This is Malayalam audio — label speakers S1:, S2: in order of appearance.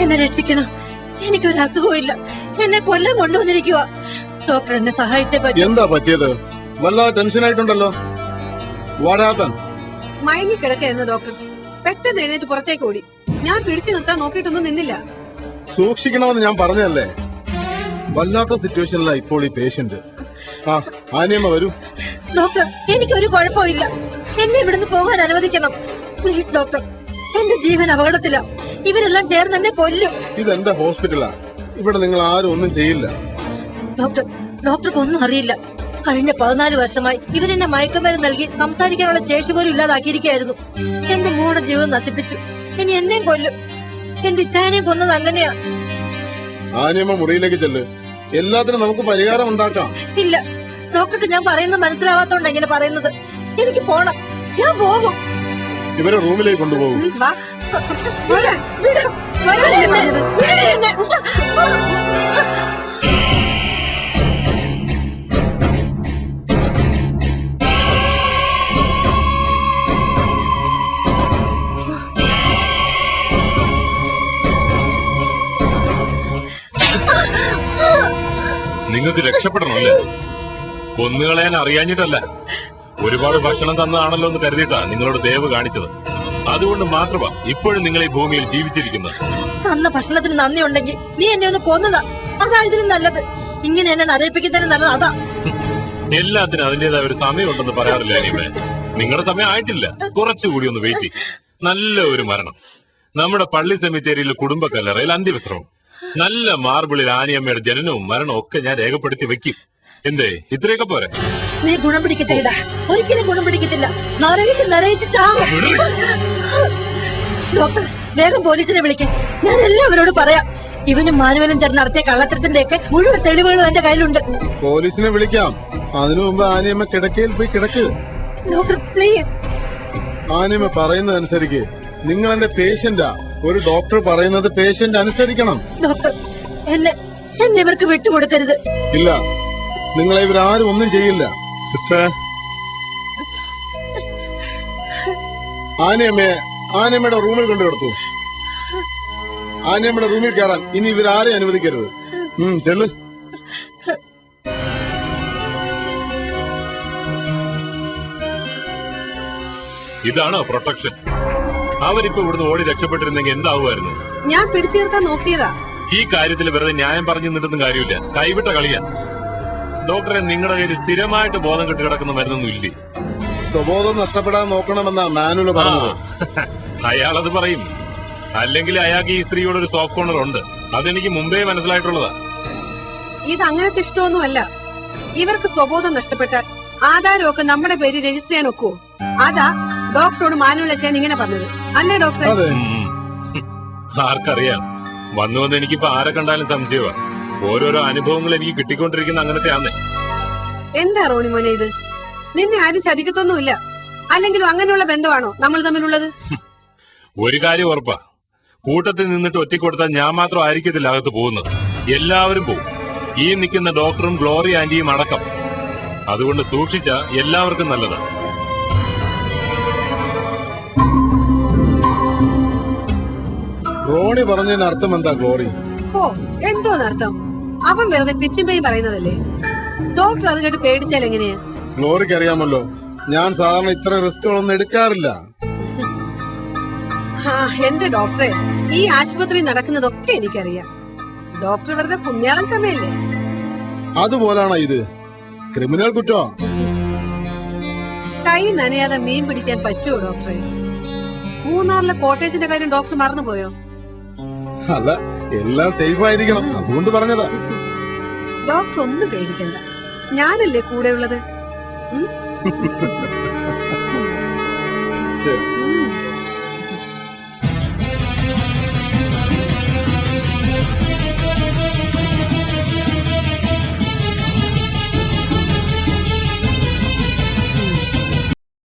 S1: എന്നെ രക്ഷിക്കണം. എനിക്കൊരു അസുഖമില്ല. എന്നെ കൊല്ലം കൊണ്ടുവന്നിരിക്കുക. ഡോക്ടർ എന്നെ സഹായിച്ചേ പറ്റൂ.
S2: എന്താ പറ്റിയത്? വല്ലാതെ ടെൻഷൻ ആയിട്ടുണ്ടല്ലോ.
S3: മയങ്ങി കിടക്കായിരുന്നു ഡോക്ടർ. പെട്ടെന്ന് എഴുന്നേറ്റ് പുറത്തേക്ക് ഓടി. ഞാൻ പിടിച്ചു നിർത്താൻ നോക്കിയിട്ടൊന്നും നിന്നില്ല.
S2: സൂക്ഷിക്കണമെന്ന് ഞാൻ പറഞ്ഞല്ലേ. വല്ലാത്ത സിറ്റുവേഷനിലാ ഇപ്പോൾ ഈ പേഷ്യന്റ്. ആനിയമ്മ വരൂ.
S1: ഡോക്ടർ, എനിക്കൊരു കുഴപ്പമില്ല. എന്നെ ഇവിടുന്ന് പോകാൻ അനുവദിക്കണം പ്ലീസ് ഡോക്ടർ. എന്റെ ജീവൻ അപകടത്തിലാ. ഇവരെല്ലാം ചേർന്ന് എന്നെ കൊല്ലും.
S2: ഇതെന്റെ ഹോസ്പിറ്റലാ. ഇവിടെ നിങ്ങൾ ആരും ഒന്നും ചെയ്യില്ല.
S1: ഡോക്ടർക്ക് ഒന്നും അറിയില്ല. കഴിഞ്ഞ 14 വർഷമായി ഇവരെന്നെ മയക്കുമരുന്ന് നൽകി സംസാരിക്കാനുള്ള ശേഷി പോലും ഇല്ലാതാക്കിയിരിക്കുകയായിരുന്നു. എന്റെ മോളുടെ ജീവൻ നശിപ്പിച്ചു. ഇനി എന്നെയും കൊല്ലും. എന്റെ ഇച്ഛാനെയും കൊന്നത് അങ്ങനെയാ.
S2: ആനിയമ്മ മുറിയിലേക്ക് ചെല്ല്. എല്ലാത്തിനും നമുക്ക് പരിഹാരം ഉണ്ടാക്കാം.
S1: ഇല്ല, ഡോക്ടർക്ക് ഞാൻ പറയുന്നത് മനസ്സിലാവാത്തോണ്ടാ ഇങ്ങനെ പറയുന്നത്. എനിക്ക് പോണം. ഞാൻ പോകും.
S2: ഇവരെ റൂമിലേക്ക് കൊണ്ടുപോകും.
S4: നിങ്ങൾക്ക് രക്ഷപ്പെടണമല്ലേ? കൊന്നുകളയാൻ അറിയാഞ്ഞിട്ടല്ല, ഒരുപാട് ഭക്ഷണം തന്നതാണല്ലോ എന്ന് കരുതിയിട്ടാ നിങ്ങളോട് ദയവ് കാണിച്ചത്. അതുകൊണ്ട് മാത്രമാ ഇപ്പോഴും നിങ്ങൾ ഈ ഭൂമിയിൽ ജീവിച്ചിരിക്കുന്നത്.
S1: തന്ന ഭക്ഷണത്തിന് നന്ദി ഉണ്ടെങ്കിൽ നീ എന്നെ ഒന്ന് കൊന്നതാ. അതാ ഇതിലും നല്ലത്. ഇങ്ങനെ എന്നെ നരയിപ്പിക്കുന്നതിന് നല്ലത് അതാ.
S4: എല്ലാത്തിനും അതിന്റേതായ ഒരു സമയമുണ്ടെന്ന് പറയാറില്ല അനിയമ്മേ. നിങ്ങളുടെ സമയം ആയിട്ടില്ല. കുറച്ചുകൂടി ഒന്ന് വെയിറ്റ്. നല്ല ഒരു മരണം. നമ്മുടെ പള്ളി സെമിത്തേരിയിലെ കുടുംബക്കല്ലറയിൽ അന്ത്യവിശ്രമം. നല്ല മാർബിളിൽ ആനിയമ്മയുടെ ജനനവും മരണവും ഒക്കെ ഞാൻ രേഖപ്പെടുത്തി വെക്കും. എന്തേ, ഇത്രയൊക്കെ പോരെ?
S1: നീ ഗുണം പിടിക്കത്തില്ല. ഒരിക്കലും ഗുണം പിടിക്കത്തില്ല. നരയിച്ച് ചാവും. ഡോക്ടർ, വേഗം പോലീസിനെ വിളിക്കും. ഞാൻ എല്ലാവരോട് പറയാം. ഇവനും മാനുവലും ചേർന്ന് നടത്തിയ കള്ളത്തരത്തിന്റെ ഒക്കെ മുഴുവൻ തെളിവുകളും എന്റെ കയ്യിലുണ്ട്.
S2: പോലീസിനെ വിളിക്കാം. അതിനു മുമ്പ് ആനിയമ്മ കിടക്കയിൽ പോയി കിടക്ക്.
S1: Doctor please.
S2: ആനിയമ്മ പറയുന്നതനുസരിക്ക്. നിങ്ങൾ എന്റെ പേഷ്യന്റാ. ഒരു ഡോക്ടർ പറയുന്നത് പേഷ്യന്റ് അനുസരിക്കണം.
S1: ഡോക്ടർ, എന്നെ ഇവർക്ക് വിട്ടുകൊടുക്കരുത്.
S2: ഇല്ല, നിങ്ങളെ ഇവരാരും ഒന്നും ചെയ്യില്ല. സിസ്റ്റർ, ആനിയമ്മയുടെ റൂമിൽ കൊണ്ടുകിടത്തു. ആനിയമ്മയുടെ റൂമിൽ കയറാൻ ഇനി ഇവരാരെയും അനുവദിക്കരുത്. ചെല്ലു.
S4: ഇതാണോ പ്രൊട്ടക്ഷൻ? അവരിപ്പോ ഇവിടുന്ന് ഓടി രക്ഷപ്പെട്ടിരുന്നെങ്കിൽ എന്താവുമായിരുന്നു?
S3: ഞാൻ പിടിച്ചു നിർത്താൻ നോക്കിയതാ.
S4: ഈ കാര്യത്തിൽ വെറുതെ ന്യായം പറഞ്ഞു നിന്നിട്ടും കാര്യമില്ല. കൈവിട്ട കളിയാ. ഡോക്ടറെ, നിങ്ങളുടെ കയ്യിൽ സ്ഥിരമായിട്ട് ബോധം കെട്ടി കിടക്കുന്ന മരുന്നൊന്നും ഇല്ലേ?
S2: സ്വബോധം നഷ്ടപ്പെടാൻ നോക്കണമെന്നാ മാനുവൽ പറഞ്ഞത്.
S4: അയാളത് പറയും. അല്ലെങ്കിൽ അയാൾക്ക് ഈ സ്ത്രീയോട് ഒരു സോഫ്റ്റ് കോർണർ ഉണ്ട്. അതെനിക്ക് മുമ്പേ മനസ്സിലായിട്ടുള്ളതാ.
S3: ഇത് അങ്ങനത്തെ ഇഷ്ടമൊന്നുമല്ല. ഇവർക്ക് സ്വബോധം നഷ്ടപ്പെട്ടാൽ ആധാരമൊക്കെ നമ്മുടെ പേര് രജിസ്റ്റർ ചെയ്യാൻ ഒക്കുവോ? അതാ ഡോക്ടറോട് മാനുവൽ ചെയ്യാൻ ഇങ്ങനെ പറഞ്ഞത്. അല്ലേ ഡോക്ടറെ?
S4: ആർക്കറിയാം. വന്നു എനിക്കിപ്പോ ആരെ കണ്ടാലും സംശയമാ. ഓരോരോ അനുഭവങ്ങൾ എനിക്ക് കിട്ടിക്കൊണ്ടിരിക്കുന്ന അങ്ങനത്തെ ആന്നേ.
S3: എന്താ റോണി മോനെ ഇത്? നിന്നെ ആരും ചതിക്കത്തൊന്നുമില്ല. അല്ലെങ്കിലും അങ്ങനെയുള്ള ബന്ധമാണോ നമ്മൾ തമ്മിലുള്ളത്?
S4: ഒരു കാര്യം ഉറപ്പാ, കൂട്ടത്തിൽ നിന്നിട്ട് ഒറ്റക്കൊടുത്താൽ ഞാൻ മാത്രം ആയിരിക്കത്തില്ല അകത്ത് പോകുന്നത്. എല്ലാവരും പോകും. ഈ നിൽക്കുന്ന ഡോക്ടറും ഗ്ലോറി ആന്റിയും അടക്കം. അതുകൊണ്ട് സൂക്ഷിച്ച എല്ലാവർക്കും നല്ലതാ.
S2: റോണി പറഞ്ഞതിന് അർത്ഥം എന്താ ഗ്ലോറി?
S3: ഓ, എന്തോന്നർത്ഥം? അവൻ വെറുതെ പിച്ചുമ്പയും പറയുന്നതല്ലേ. ഡോക്ടർ അത് കേട്ട് പേടിച്ചാൽ എങ്ങനെയാ?
S2: ഗ്ലോറിക്ക് അറിയാമല്ലോ, ഞാൻ സാധാരണ ഇത്ര റിസ്കുകളൊന്നും എടുക്കാറില്ല.
S3: എന്റെ ഡോക്ടറെ, ഈ ആശുപത്രി നടക്കുന്നതൊക്കെ എനിക്കറിയാം. ഡോക്ടർ വെറുതെ പുണ്യാളം ചമയല്ലേ?
S2: അതുപോലാണോ ഇത്? ക്രിമിനൽ കുറ്റോ?
S3: കൈ നനയാതെ മീൻ പിടിക്കാൻ പറ്റുമോ ഡോക്ടറെ? മൂന്നാറിലെ കോട്ടേജിന്റെ കാര്യം ഡോക്ടർ മറന്നുപോയോ?
S2: അല്ല, എല്ലാം സേഫ് ആയിരിക്കണം, അതുകൊണ്ട് പറഞ്ഞതാ.
S3: ഡോക്ടർ ഒന്നും പേടിക്കണ്ട, ഞാനല്ലേ കൂടെ ഉള്ളത്.
S2: ശരി.